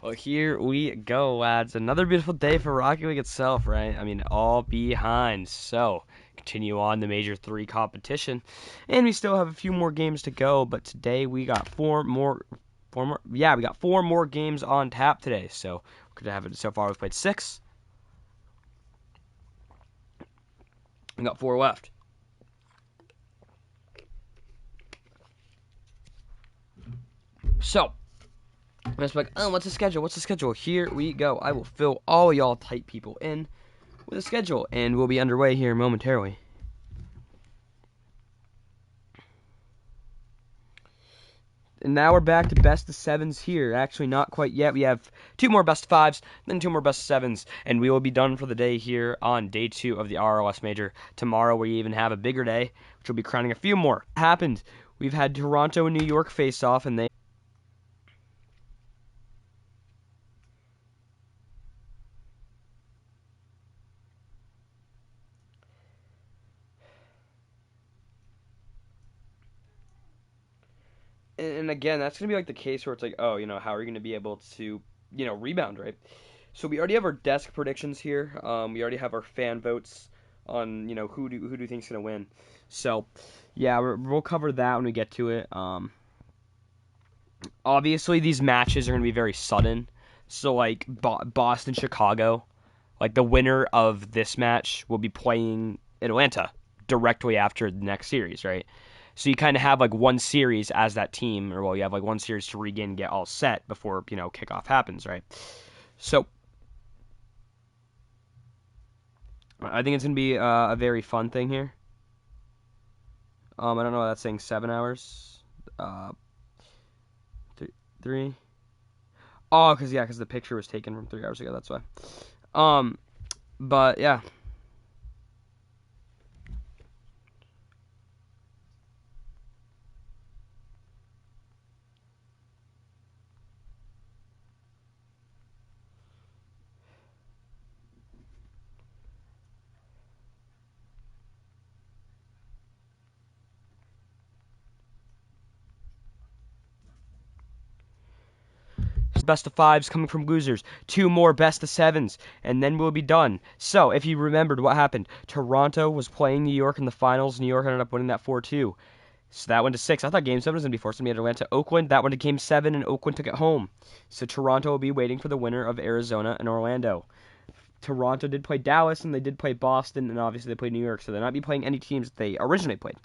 Well, here we go, lads. Another beautiful day for Rocket League itself, right? I mean, all behind. So, continue on the Major 3 competition. And we still have a few more games to go, but today we got we got 4 more games on tap today. So, we're going to have it so far. We've played 6. We got 4 left. So, I'm just like, oh, what's the schedule? What's the schedule? Here we go. I will fill all y'all tight people in with a schedule, and we'll be underway here momentarily. And now we're back to best of 7s here. Actually, not quite yet. We have 2 more best of 5s, then 2 more best of 7s, and we will be done for the day here on day 2 of the RRLS Major. Tomorrow we even have a bigger day, which will be crowning a few more. Happened. We've had Toronto and New York face off, and they and again, that's going to be like the case where it's like, oh, how are you going to be able to, rebound, right? So we already have our desk predictions here. We already have our fan votes on, who do you think's going to win. So, yeah, we'll cover that when we get to it. Obviously, these matches are going to be very sudden. So, like, Boston, Chicago, like, the winner of this match will be playing in Atlanta directly after the next series, right? So you kind of have like one series as that team, or well, you have like one series to regain and get all set before, kickoff happens, right? So I think it's going to be a very fun thing here. I don't know why that's saying 7 hours. 3. Oh, because the picture was taken from 3 hours ago, that's why. But yeah. Best of 5s coming from losers, 2 more best of 7s, and then we'll be done. So, if you remembered what happened, Toronto was playing New York in the finals. New York ended up winning that 4-2. So that went to 6. I thought Game 7 was going to be forced to be at Atlanta, Oakland. That went to Game 7, and Oakland took it home. So Toronto will be waiting for the winner of Arizona and Orlando. Toronto did play Dallas, and they did play Boston, and obviously they played New York, so they'll not be playing any teams that they originally played.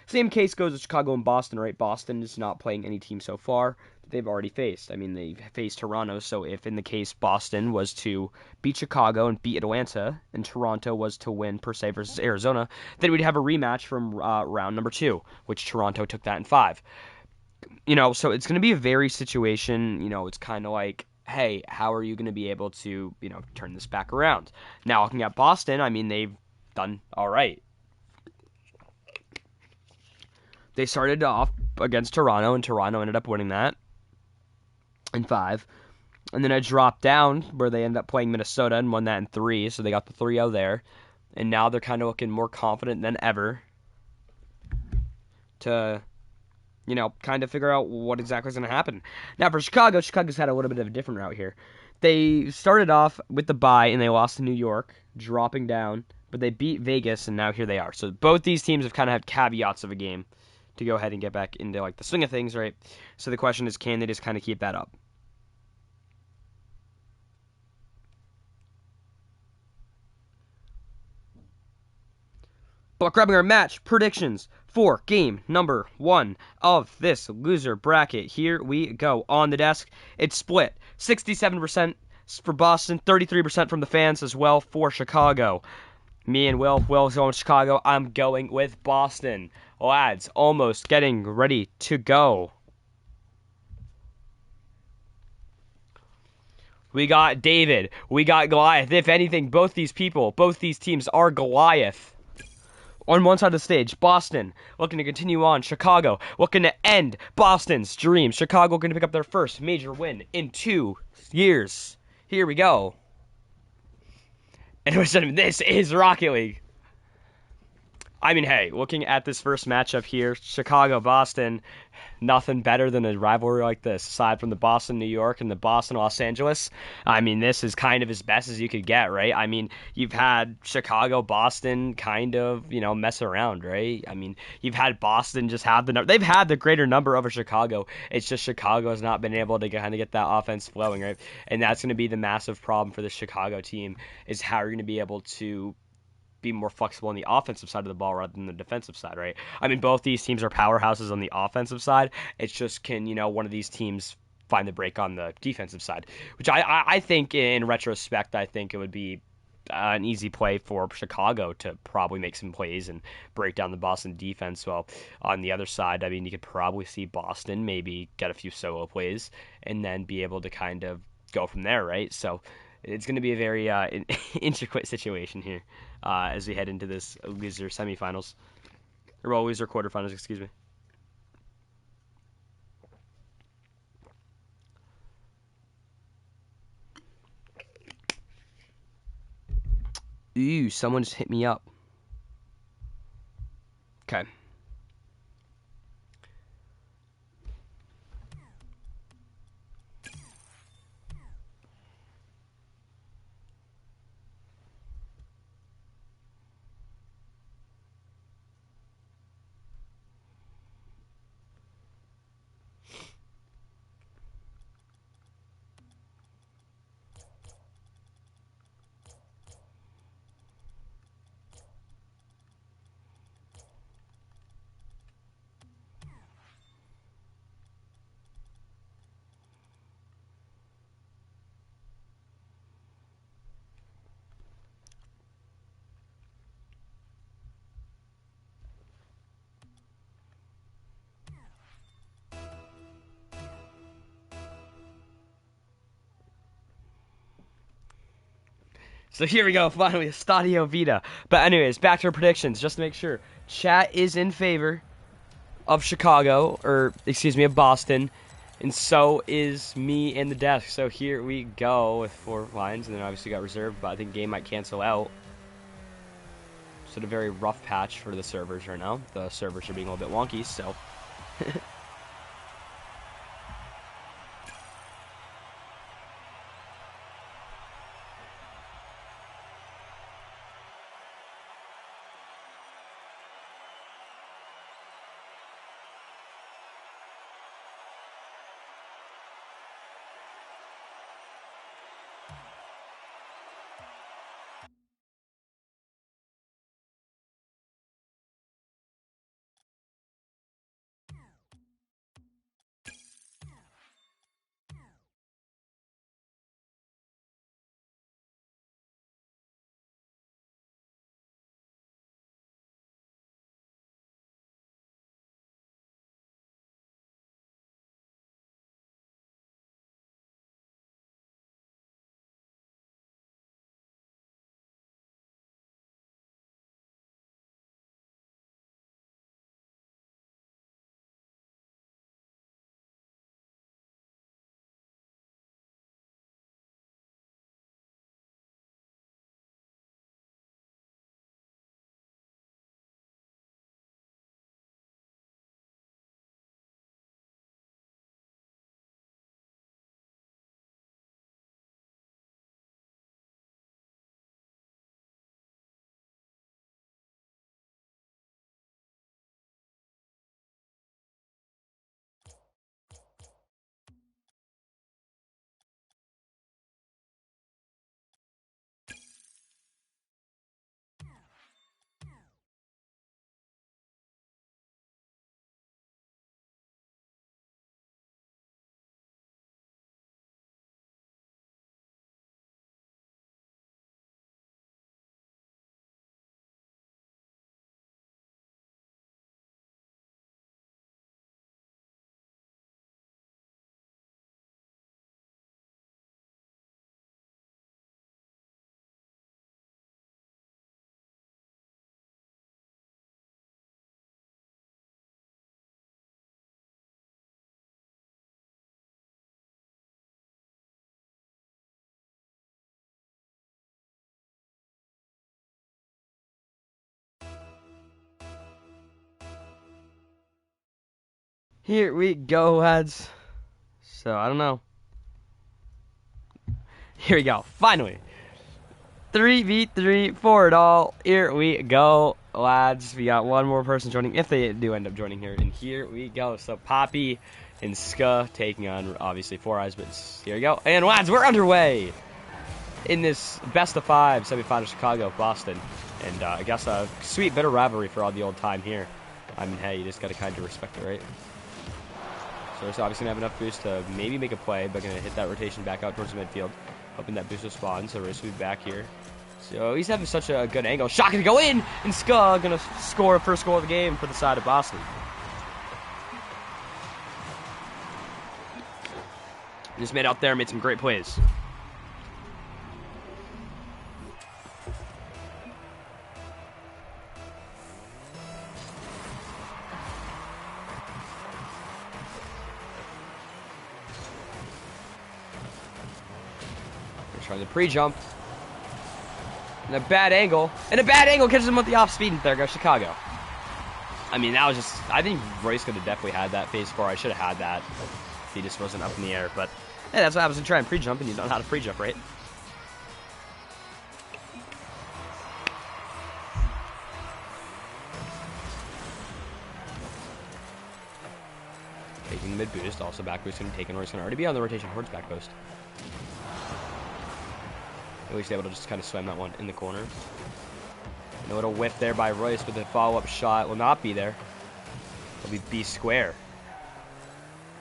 Same case goes with Chicago and Boston, right? Boston is not playing any team so far that they've already faced. I mean, they've faced Toronto, so if in the case Boston was to beat Chicago and beat Atlanta, and Toronto was to win per se versus Arizona, then we'd have a rematch from round number 2, which Toronto took that in 5. So it's going to be a very situation, it's kind of like, hey, how are you going to be able to, turn this back around? Now, looking at Boston, I mean, they've done all right. They started off against Toronto, and Toronto ended up winning that in 5. And then it dropped down where they ended up playing Minnesota and won that in 3, so they got the 3-0 there. And now they're kind of looking more confident than ever to, kind of figure out what exactly is going to happen. Now for Chicago's had a little bit of a different route here. They started off with the bye, and they lost to New York, dropping down. But they beat Vegas, and now here they are. So both these teams have kind of had caveats of a game to go ahead and get back into like the swing of things, right? So the question is, can they just kind of keep that up? But grabbing our match predictions for game number 1 of this loser bracket. Here we go. On the desk, it's split 67% for Boston, 33% from the fans as well for Chicago. Me and Will's going with Chicago. I'm going with Boston. Lads, almost getting ready to go. We got David. We got Goliath. If anything, both these teams are Goliath. On one side of the stage, Boston looking to continue on. Chicago looking to end Boston's dream. Chicago going to pick up their first major win in 2 years. Here we go. And this is Rocket League. I mean, hey, looking at this first matchup here, Chicago Boston, nothing better than a rivalry like this, aside from the Boston New York and the Boston Los Angeles. I mean, this is kind of as best as you could get, right? I mean, you've had Chicago, Boston kind of, mess around, right? I mean, you've had Boston just have the number. They've had the greater number over Chicago. It's just Chicago has not been able to kind of get that offense flowing, right? And that's going to be the massive problem for the Chicago team is how you're going to be able to be more flexible on the offensive side of the ball rather than the defensive side, right? I mean, both these teams are powerhouses on the offensive side. It's just can, one of these teams find the break on the defensive side, which I think in retrospect, I think it would be an easy play for Chicago to probably make some plays and break down the Boston defense. Well, on the other side, I mean, you could probably see Boston maybe get a few solo plays and then be able to kind of go from there, right? So it's going to be a very intricate situation here as we head into this loser semifinals, or well, loser quarterfinals, excuse me. Ooh, someone just hit me up. Okay. So here we go, finally, Stadio Vita. But anyways, back to our predictions, just to make sure. Chat is in favor of Chicago, or excuse me, of Boston, and so is me and the desk. So here we go with 4 lines, and then obviously got reserved, but I think game might cancel out. So a very rough patch for the servers right now. The servers are being a little bit wonky, so Here we go, lads. So, I don't know. Here we go. Finally. 3v3 for it all. Here we go, lads. We got one more person joining, if they do end up joining here. And here we go. So, Poppy and Ska taking on, obviously, Four Eyes. But here we go. And, lads, we're underway in this best of 5 semifinal Chicago, Boston. And I guess a sweet bit of rivalry for all the old time here. I mean, hey, you just got to kind of respect it, right? So it's obviously going to have enough boost to maybe make a play, but going to hit that rotation back out towards the midfield. Hoping that boost will spawn, so Race will be back here. So he's having such a good angle. Shot going to go in, and Ska going to score first goal of the game for the side of Boston. Just made out there, made some great plays. Trying the pre-jump. And a bad angle. And a bad angle catches him with the off speed, and there goes Chicago. I mean, that was just... I think Royce could have definitely had that phase 4. I should have had that if he just wasn't up in the air. But, hey, that's what happens when you try and pre-jump, and you don't know how to pre-jump, right? Taking the mid boost. Also back boost going to take, and Royce going to already be on the rotation towards back post. At least able to just kind of slam that one in the corner. And a little whiff there by Royce, but the follow-up shot will not be there. It'll be B square.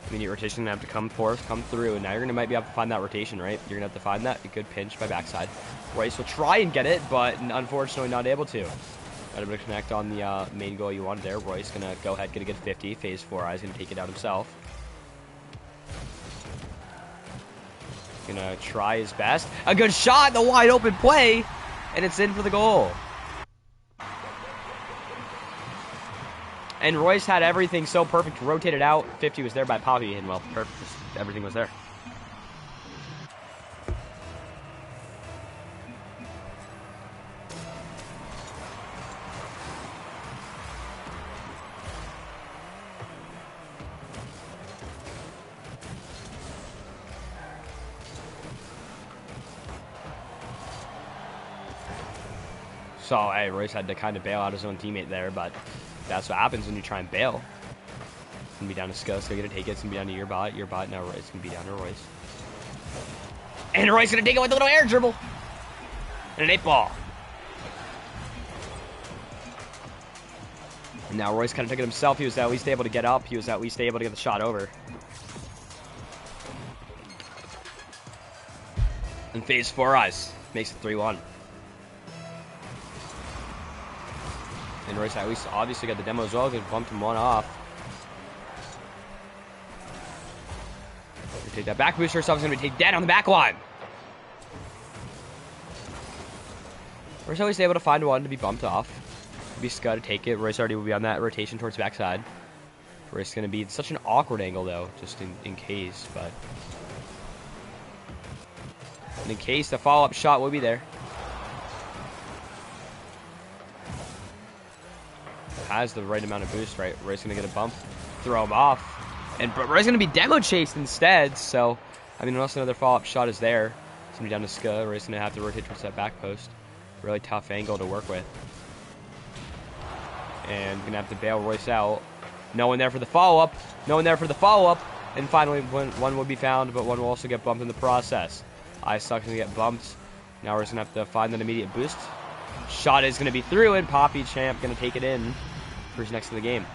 Immediate rotation going to have to come forth, come through, and now you're going to might be able to find that rotation, right? You're going to have to find that. A good pinch by backside. Royce will try and get it, but unfortunately not able to. Not able to connect on the main goal you wanted there. Royce going to go ahead, get a good 50. Phase 4 Eyes going to take it out himself. Gonna try his best. A good shot, the wide open play, and it's in for the goal. And Royce had everything so perfect, rotated out. 50 was there by Poppy, and well, perfect. Just everything was there. So, hey, Royce had to kind of bail out his own teammate there, but that's what happens when you try and bail. It's going to be down to Ska. Ska going to take it. It's going to be down to your bot. Your bot. Now Royce going to be down to Royce. And Royce going to take it with a little air dribble. And an 8-ball. And now Royce kind of took it himself. He was at least able to get up. He was at least able to get the shot over. And phase 4 Eyes makes it 3-1. And Royce at least obviously got the demo as well, because bumped him one off. Take that back boost herself is going to be taken dead on the back line. Royce at least able to find one to be bumped off. Be Ska to take it. Royce already will be on that rotation towards the backside. Royce is going to be such an awkward angle though, just in case, but... And in case, the follow-up shot will be there. Has the right amount of boost, right? Roy's going to get a bump, throw him off, and Roy's going to be demo chased instead, so, I mean, unless another follow-up shot is there, it's going to be down to Ska. Roy's going to have to rotate towards that back post. Really tough angle to work with. And going to have to bail Royce out. No one there for the follow-up, no one there for the follow-up, and finally one will be found, but one will also get bumped in the process. Icesuck's going to get bumped. Now Roy's going to have to find that immediate boost. Shot is going to be through, and Poppy Champ going to take it in. Who's next to the game?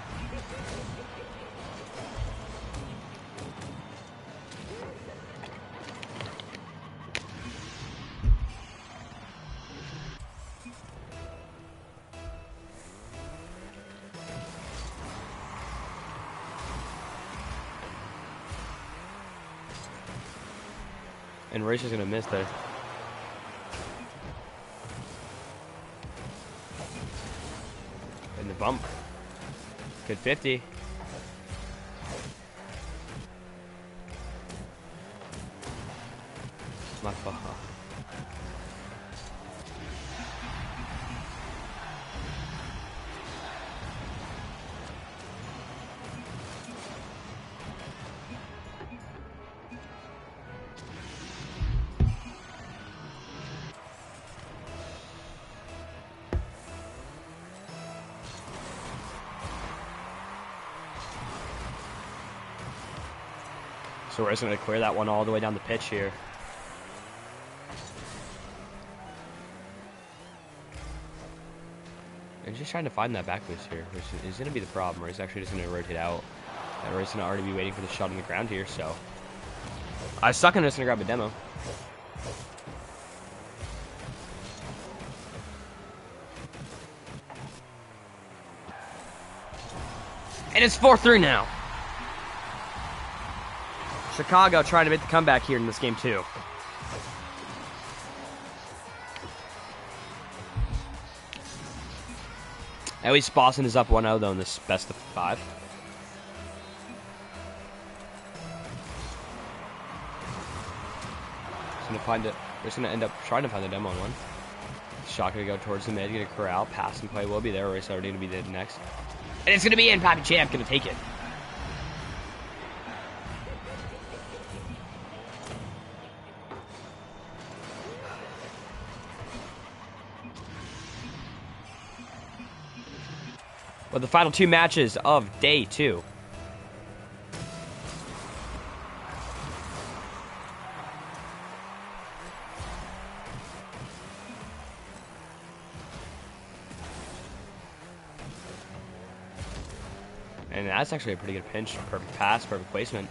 And Royce is going to miss there. And the bump. Good 50. My fault. So we're just going to clear that one all the way down the pitch here. And just trying to find that back boost here, which is going to be the problem. Roy's actually just going to rotate out. And Roy's going to already be waiting for the shot on the ground here, so I suck and just going to grab a demo. And it's 4-3 now. Chicago trying to make the comeback here in this game, too. At least Boston is up 1-0, though, in this best of 5. Just gonna find it. We're just gonna end up trying to find the demo on one. Shot gonna go towards the mid, gonna corral. Pass and play will be there. Roy's already gonna be there next. And it's gonna be in. Pappy Champ gonna take it. With the final 2 matches of day 2. And that's actually a pretty good pinch. Perfect pass, perfect placement.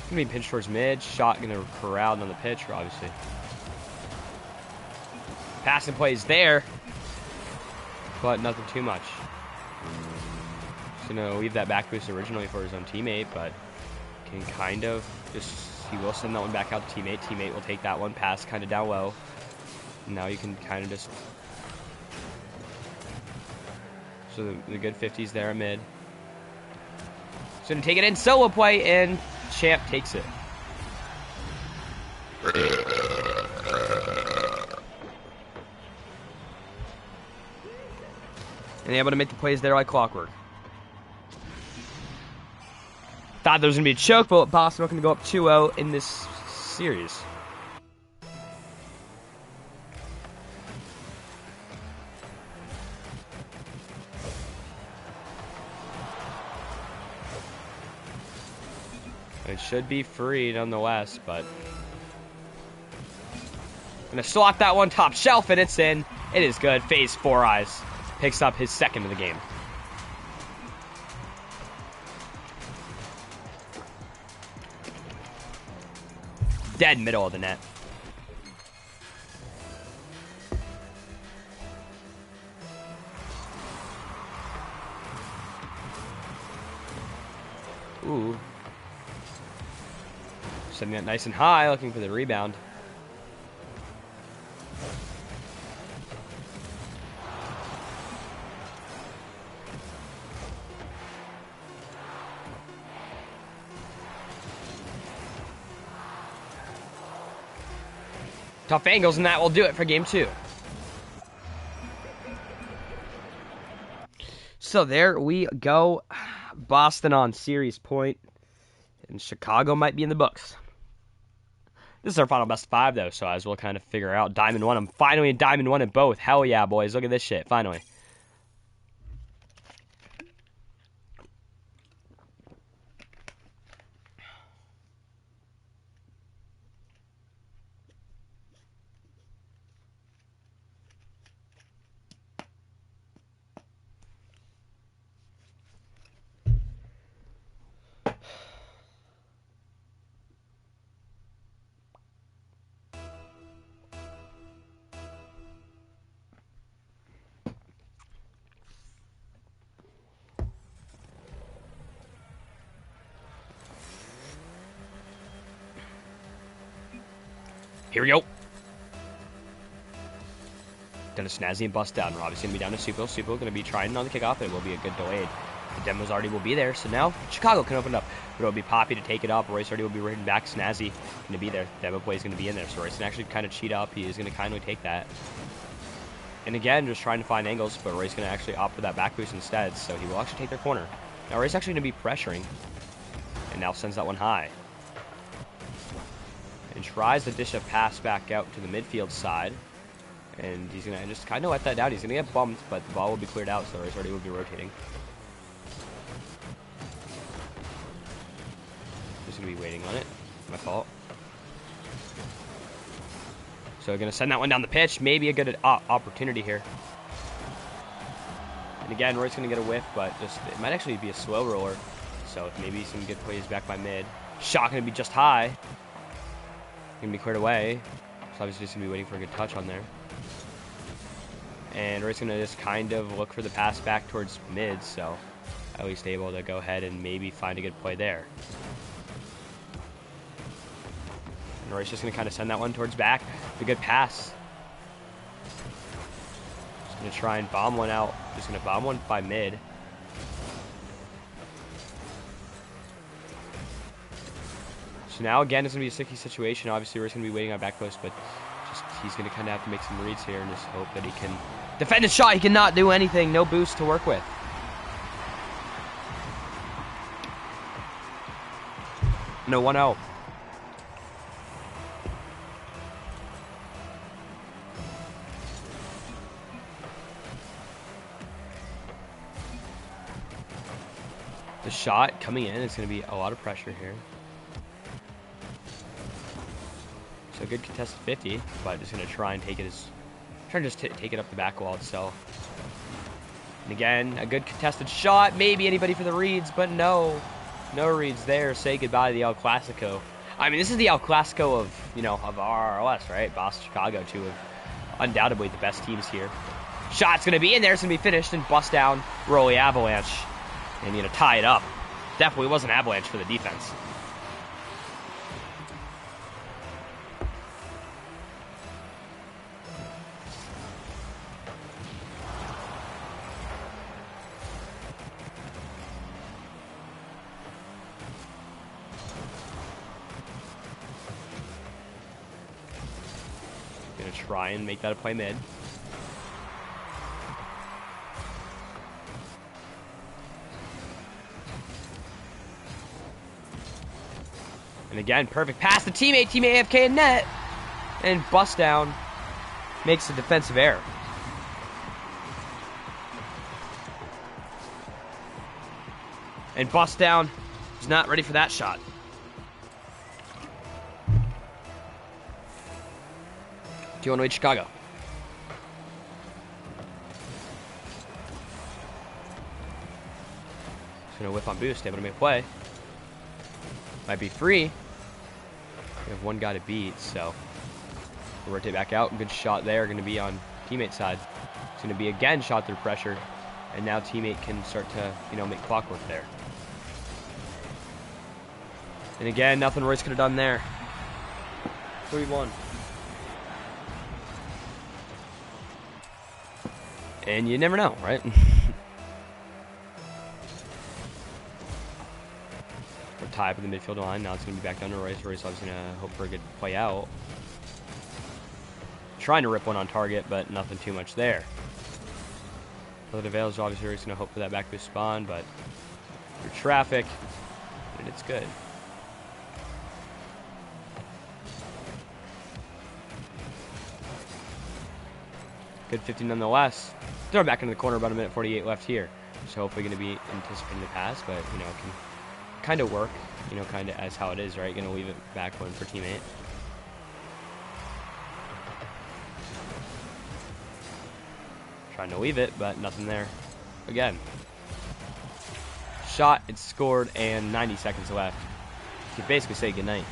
Gonna be pinched towards mid. Shot gonna corral on the pitch, obviously. Pass and plays there, but nothing too much. He's gonna leave that back boost originally for his own teammate, but can kind of just, he will send that one back out to teammate. Teammate will take that one, pass kind of down low. And now you can kind of just, so the good 50s there at mid. He's gonna take it in, solo play, and Champ takes it. And able to make the plays there like clockwork. Thought there was going to be a choke, but Boston are going to go up 2-0 in this series. It should be free nonetheless, but going to slot that one top shelf, and it's in. It is good. Phase 4 eyes. Picks up his second of the game. Dead middle of the net. Ooh. Setting it nice and high, looking for the rebound. Tough angles, and that will do it for game 2. So there we go. Boston on series point, and Chicago might be in the books. This is our final best of 5, though, so as we'll kind of figure out. Diamond 1, I'm finally in Diamond 1 in both. Hell yeah, boys. Look at this shit, finally. Here we go. Gonna snazzy and bust down. We're obviously gonna be down to Supo. Supo gonna be trying on the kickoff. It will be a good delayed. The demos already will be there, so now Chicago can open up. But it'll be Poppy to take it up. Royce already will be written back. Snazzy gonna be there. Demo play is gonna be in there, so Royce can actually kind of cheat up. He is gonna kindly take that. And again, just trying to find angles, but Roy's gonna actually opt for that back boost instead, so he will actually take their corner. Now Roy's actually gonna be pressuring, and now sends that one high. And tries to dish a pass back out to the midfield side. And he's going to just kind of let that down. He's going to get bumped, but the ball will be cleared out, so Royce already will be rotating. Roy's going to be waiting on it. My fault. So we're going to send that one down the pitch. Maybe a good opportunity here. And again, Roy's going to get a whiff, but just it might actually be a slow roller. So maybe some good plays back by mid. Shot going to be just high. Going to be cleared away. So obviously just going to be waiting for a good touch on there. And Roy's going to just kind of look for the pass back towards mid. So at least able to go ahead and maybe find a good play there. And Roy's just going to kind of send that one towards back. A good pass. Just going to try and bomb one out. Just going to bomb one by mid. So now again it's going to be a sticky situation. Obviously Roy's going to be waiting on back post, but just he's going to kind of have to make some reads here and just hope that he can defend his shot. He cannot do anything. No boost to work with. No 1-0. The shot coming in, it's going to be a lot of pressure here. So good contested 50, but just going to try and take it take it up the back wall itself. And again, a good contested shot. Maybe anybody for the reads, but no. No reads there. Say goodbye to the El Clasico. I mean, this is the El Clasico of, of RRLS, right? Boston, Chicago, two of undoubtedly the best teams here. Shot's going to be in there. It's going to be finished and bust down Rolly Avalanche. And, tie it up. Definitely wasn't Avalanche for the defense. Gonna try and make that a play mid. And again, perfect pass to teammate AFK in net. And bust down. Makes a defensive error. And bust down. He's not ready for that shot. Do you want to reach Chicago? He's going to whip on boost, able to make a play. Might be free. We have one guy to beat, so we'll rotate back out. Good shot there, going to be on teammate side. It's going to be again shot through pressure, and now teammate can start to, make clockwork there. And again, nothing Royce could have done there. 3-1. And you never know, right? We're tied up in the midfield line. Now it's going to be back down to Royce. Royce is going to hope for a good play out. Trying to rip one on target, but nothing too much there. For the Veils, obviously, Royce is going to hope for that back boost spawn, but through traffic, and it's good. Good 50 nonetheless. Throw it back into the corner, about a minute 48 left here. So hopefully going to be anticipating the pass, but, it can kind of work, kind of as how it is, right? Going to leave it back one for teammate. Trying to leave it, but nothing there. Again. Shot, it's scored, and 90 seconds left. You can basically say goodnight.